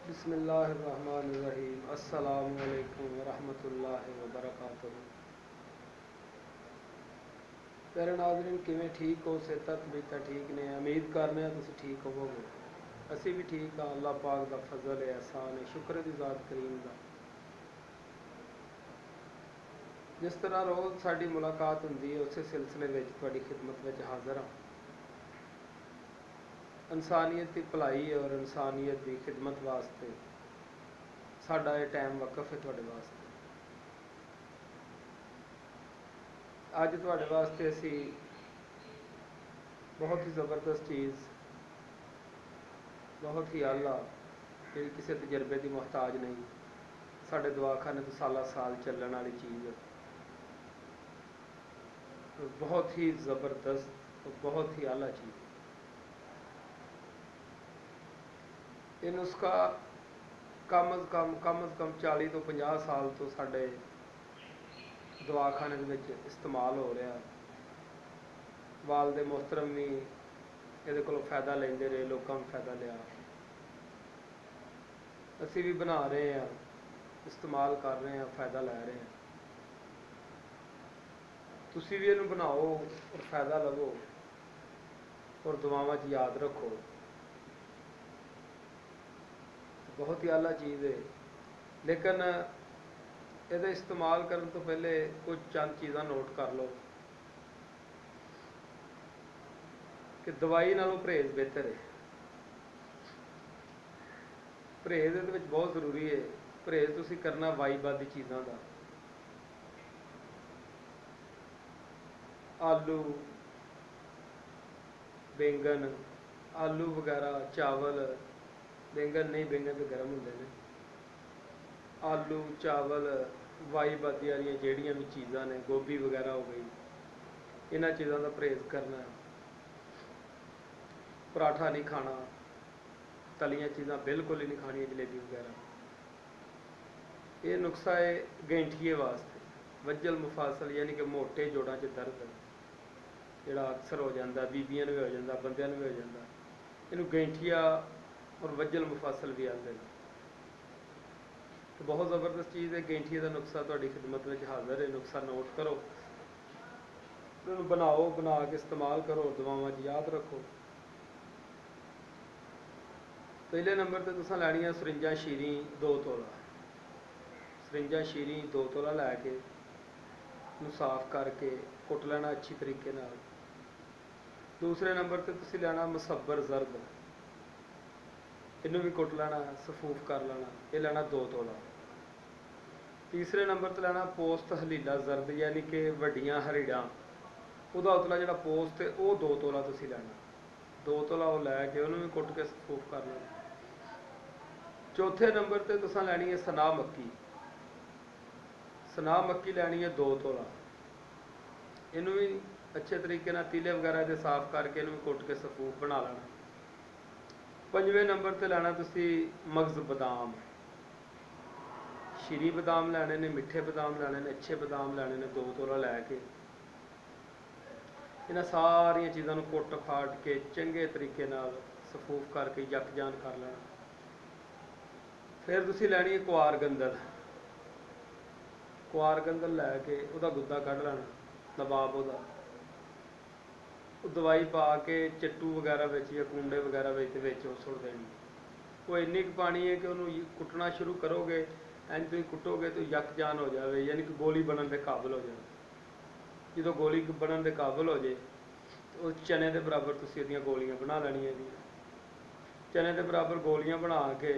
बिस्मिल्लाहिर्रहमानिर्रहीम। अस्सलामु अलैकुम वरहमतुल्लाहि वबरकातुहू। प्यारे नाज़रीन, किवें ठीक हो? सेहत तबीयत ठीक ने? उम्मीद करने तुसीं ठीक होवोगे। असी भी ठीक हाँ। अल्लाह पाक दा फजल है, एहसान है, शुक्र दी ज़ात करीम दा। जिस तरह रोज़ साडी मुलाकात हुंदी है, उस सिलसिले में तुहाडी खिदमत में हाज़र हाँ। इंसानियत की भलाई और इंसानियत की खिदमत वास्ते साडा ये टाइम वकफ है तुहाडे वास्ते। अज तुहाडे वास्ते असी बहुत ही ज़बरदस्त चीज़, बहुत ही आला, जी किसी तजर्बे की मुहताज नहीं, साडे दवाखाने तो साला साल चलने वाली चीज़ है। बहुत ही ज़बरदस्त और बहुत ही आला चीज़। ये नुस्खा कम अज़ कम 40 तो 50 साल तो साडे दवाखाने के इस्तेमाल हो रहा। वालदे मोहतरम भी ये फ़ायदा लेंदे रहे, लोगों ने फ़ायदा लिया, असी भी बना रहे हैं, इस्तेमाल कर रहे हैं, फ़ायदा लै रहे हैं। तुसी भी इन्हू बनाओ और फ़ायदा लवो और दुआवां च याद रखो। बहुत ही आला चीज़ है, लेकिन ये इस्तेमाल करने तो पहले कुछ चंद चीज़ां नोट कर लो कि दवाई नालों परहेज़ बेहतर है। परहेज़ ये बहुत ज़रूरी है। परहेज़ तुसी करना वाईबादी चीज़ों का, आलू, बैंगन, आलू वगैरह, चावल, बैंगन नहीं, बैंगन तो गर्म होंगे ने। आलू, चावल, वाईबादी वाली जड़ियाँ भी चीज़ां ने, गोभी वगैरह हो गई, इन्हां चीज़ों का परहेज़ करना। पराठा नहीं खाना, तलियां चीज़ां बिल्कुल ही नहीं खानी, जलेबी वगैरह। ये नुस्खा है गैंठिए वास्ते, वज्जल मुफासल यानी कि मोटे जोड़ों च दर्द जोड़ा अक्सर हो जाता, बीबियां भी हो जाता, बंदियां भी हो जाता। इनू गैंठिया और वज्जल मुफासल भी आते हैं। तो बहुत ज़बरदस्त चीज़ है। गैंठिए का नुस्खा तुहाडी खिदमत में हाज़र है। नुस्खा नोट करो, बनाओ, बना के इस्तेमाल करो, दुआवां च याद रखो। पहले नंबर पर तुसां लैनियां सरिंजां शीरी 2 तोला। सरिंजां शीरी 2 तोला लैके साफ करके कुट लेना अच्छी तरीके नाल। दूसरे नंबर पर तुसीं लैना मुसब्बर जर्द, इनू भी कुट लेना, सफूफ कर लेना, ये लेना 2 तोला। तीसरे नंबर पर लेना पोस्त हलीला जर्द यानी कि वड्डियां हरीड़ां, उहदा उतला जिहड़ा पोस्त है वह 2 तोला तुसीं लैना। 2 तोला वो लैके उन्होंने भी कुट के सफूफ कर लेना। चौथे नंबर पर तुसां लैनी है सना मक्की। सना मक्की लैनी है 2 तोला, इनू भी अच्छे तरीके नाल तीले वगैरह दे साफ करके इनू भी कुट के सफूफ बना लेना। पंजवें नंबर पर लैना तुसी मगज़ बदाम, शीरी बदाम लैने ने, मिठे बदाम लैने ने, अच्छे बदाम लैने ने, 2 तोला लैके इन्हां सारिया चीज़ों को कुट फाट के चंगे तरीके नाल सफूफ करके यकजान कर लेना। फिर तुसी लैनी है कुआर गंदल। कुआर गंदल लैके उहदा गुद्दा कढ़ लेना, नवाब उहदा दवाई पा के चट्टू वगैरह या कूंडे वगैरह सुट देनी। वो इन्नी क पानी है कि उन्होंने कुटना शुरू करोगे, इंज तुम कुटोगे तो यकजान हो जाए, यानी कि गोली बनने के काबिल हो जाए। जो गोली बनने के काबिल हो जाए तो चने के बराबर तुम इसदियाँ गोलियां बना लैनियां। चने के बराबर गोलियां बना के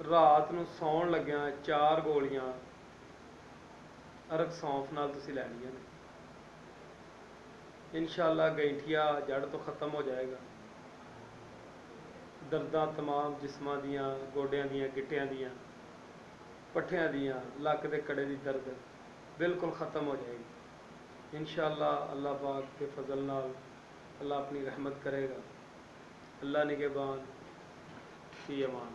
रात को सौन लग्या 4 गोलियां अरग सौंफ नाल तुसीं लैनियां ने। इंशाअल्लाह गैंठिया जड़ तो ख़त्म हो जाएगा। दर्दां तमाम जिस्मां दियां, गोडियां दियां, गिट्टियां दियां, पट्ठियां दियां, लक के कड़े की दर्द बिल्कुल ख़त्म हो जाएगी इंशाअल्लाह। अल्लाह पाक के फजल नाल अल्लाह अपनी रहमत करेगा। अल्लाह निगहबान, फी अमान।